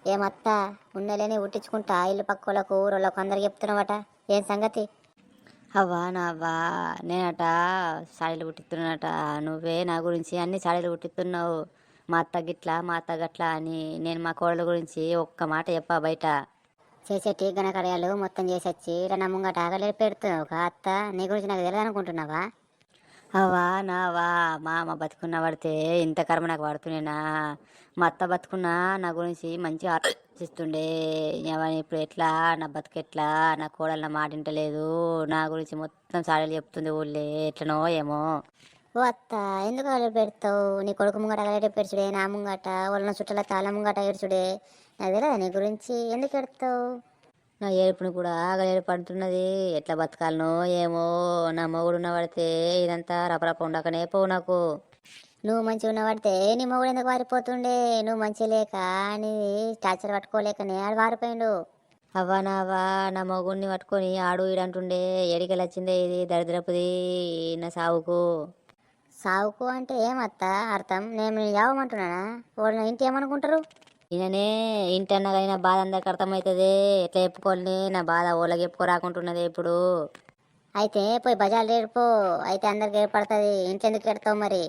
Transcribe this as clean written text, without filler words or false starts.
ఏమత్తా ఉన్నలేని ఉట్టించుకుంటా ఇల్లు పక్కోళ్ళకు ఊరోళ్ళకు అందరికి చెప్తున్నావట. ఏం సంగతి? అవ్వా నా అవ్వా నేనట సాడీలు కుట్టిస్తున్నానట. నువ్వే నా గురించి అన్ని సాడీలు కుట్టిస్తున్నావు. మా అత్త గిట్లా మా అత్త గట్లా అని నేను మా కోడల గురించి ఒక్క మాట చెప్పా బయట. చేసేటి గణకర్యాలు మొత్తం చేసొచ్చి ఇలా నా ముంగట ఆగలే పెడుతున్నావు ఒక అత్త. నీ గురించి నాకు తెలియదు అనుకుంటున్నావా? అవ్వా నావా మా అమ్మ బతుకున్నా పడితే ఇంత కర్మ నాకు పడుతున్నానా? మా అత్త బతుకున్నా నా గురించి మంచిగా ఆలోచిస్తుండే. ఏమని ఇప్పుడు ఎట్లా నా బతుకు ఎట్లా? నా కోడలు నా మాట వింటలేదు. నా గురించి మొత్తం సాడీలు చెప్తుంది ఊళ్ళే. ఎట్లనో ఏమో. ఓ అత్త, ఎందుకు అగలే పెడతావు? నీ కొడుకు ముంగట అగలే పెడుచుడే, నా ముంగట వాళ్ళ చుట్టాల తాళ ముంగట ఏడ్చుడే. నాకు తెలియదా నీ గురించి? ఎందుకు ఎడతావు? నా ఏడుపుని కూడా ఆగలేడు పడుతున్నది. ఎట్లా బతకాలనో ఏమో. నా మొగుడు ఉన్న పడితే ఇదంతా రపరప ఉండకనే పోవు నాకు. నువ్వు మంచిగా ఉన్నవాడితే నీ మొగుడు ఎందుకు వారిపోతుండే? నువ్వు మంచి లేక నీ టార్చర్ పట్టుకోలేకనే ఆడు వారిపోయిండు. అవ్వా నావా నా మొగుడిని పట్టుకొని ఆడు ఈడంటుండే. ఎడికెళ్ళి వచ్చిందే ఇది దరిద్రపుది నా సావుకు. సావుకు అంటే ఏమత్తా అర్థం? నేను యావమంటున్నానా? వాళ్ళు ఇంటి ఏమనుకుంటారు? ఈయననే ఇంటన్నా కానీ నా బాధ అందరికి అర్థమవుతుంది. ఎట్లా చెప్పుకోవాలి నా బాధ? ఓళ్ళకి చెప్పుకోరాకుంటున్నది ఇప్పుడు. అయితే పోయి బజార్లు ఏడిపో. అయితే అందరికి ఏర్పడుతుంది. ఇంట్లో ఎందుకు ఎడతావు మరి?